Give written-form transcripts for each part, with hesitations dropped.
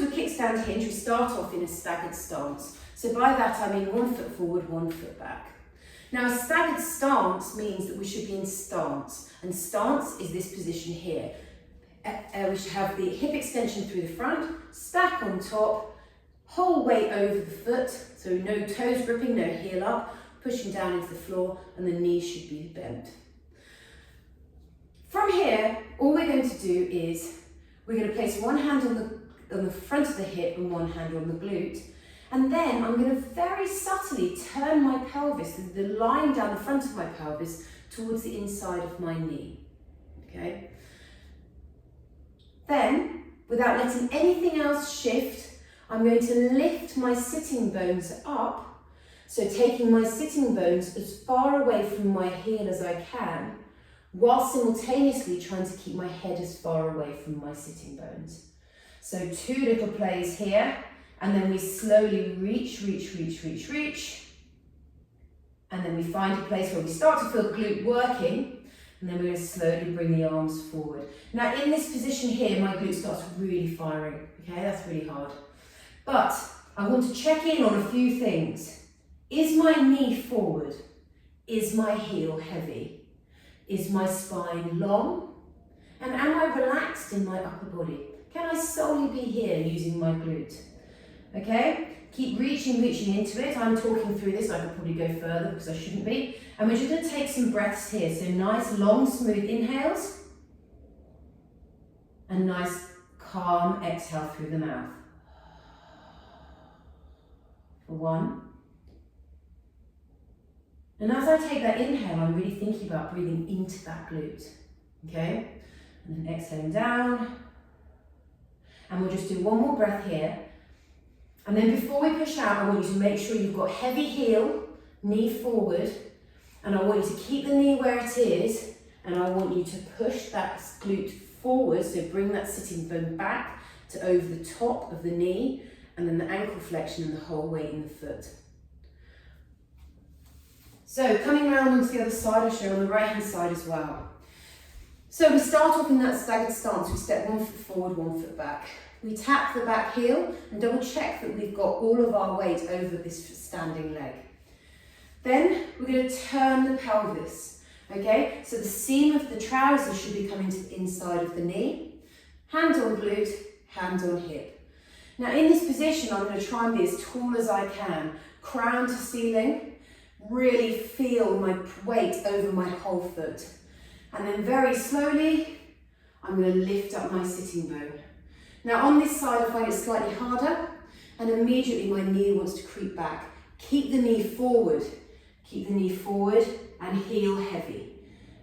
to a kickstand hinge, we start off in a staggered stance. So by that I mean 1 foot forward, 1 foot back. Now a staggered stance means that we should be in stance, and stance is this position here. We should have the hip extension through the front, stack on top, whole weight over the foot, so no toes gripping, no heel up, pushing down into the floor, and the knees should be bent. From here, all we're going to do is we're going to place one hand on the front of the hip and one hand on the glute, and then I'm going to very subtly turn my pelvis, the line down the front of my pelvis, towards the inside of my knee. Okay? Then, without letting anything else shift, I'm going to lift my sitting bones up, so taking my sitting bones as far away from my heel as I can, while simultaneously trying to keep my head as far away from my sitting bones. So 2 little plays here, and then we slowly reach, and then we find a place where we start to feel glute working, and then we're going to slowly bring the arms forward. Now in this position here, my glute starts really firing, okay, that's really hard. But I want to check in on a few things. Is my knee forward? Is my heel heavy? Is my spine long? And am I relaxed in my upper body? Can I solely be here using my glute? Okay, keep reaching into it. I'm talking through this, I could probably go further because I shouldn't be. And we're just going to take some breaths here. So nice, long, smooth inhales. And nice, calm exhale through the mouth. For 1. And as I take that inhale, I'm really thinking about breathing into that glute. Okay? And then exhaling down. And we'll just do one more breath here. And then before we push out, I want you to make sure you've got heavy heel, knee forward, and I want you to keep the knee where it is, and I want you to push that glute forward, so bring that sitting bone back to over the top of the knee, and then the ankle flexion and the whole weight in the foot. So coming around onto the other side, I'll show you on the right hand side as well. So we start off in that staggered stance, we step 1 foot forward, 1 foot back. We tap the back heel and double check that we've got all of our weight over this standing leg. Then we're going to turn the pelvis, okay? So the seam of the trousers should be coming to the inside of the knee. Hand on glute, hand on hip. Now in this position, I'm going to try and be as tall as I can, crown to ceiling, really feel my weight over my whole foot. And then very slowly, I'm going to lift up my sitting bone. Now on this side I find it slightly harder, and immediately my knee wants to creep back. Keep the knee forward and heel heavy.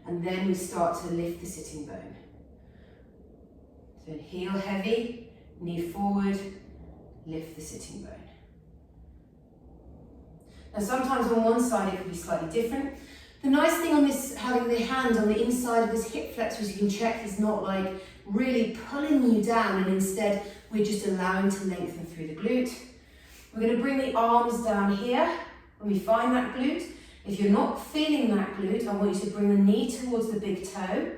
And then we start to lift the sitting bone. So heel heavy, knee forward, lift the sitting bone. Now sometimes on one side it can be slightly different. The nice thing on this, having the hand on the inside of this hip flexor, as you can check, is not like really pulling you down, and instead we're just allowing to lengthen through the glute. We're going to bring the arms down here when we find that glute. If you're not feeling that glute, I want you to bring the knee towards the big toe,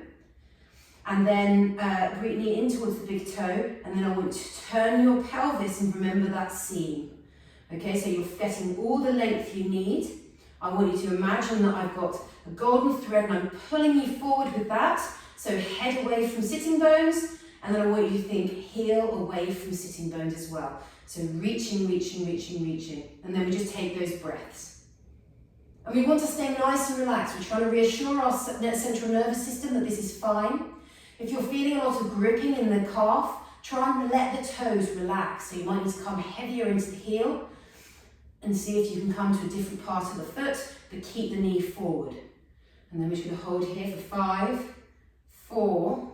and then bring the knee in towards the big toe, and then I want you to turn your pelvis and remember that seam. Okay, so you're getting all the length you need. I want you to imagine that I've got a golden thread and I'm pulling you forward with that. So head away from sitting bones, and then I want you to think heel away from sitting bones as well. So reaching, and then we just take those breaths. And we want to stay nice and relaxed. We're trying to reassure our central nervous system that this is fine. If you're feeling a lot of gripping in the calf, try and let the toes relax. So you might need to come heavier into the heel, and see if you can come to a different part of the foot, but keep the knee forward. And then we're just going to hold here for 5, 4,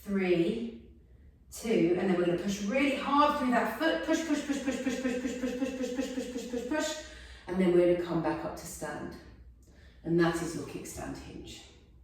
3, 2, and then we're going to push really hard through that foot. Push, and then we're going to come back up to stand. And that is your kickstand hinge.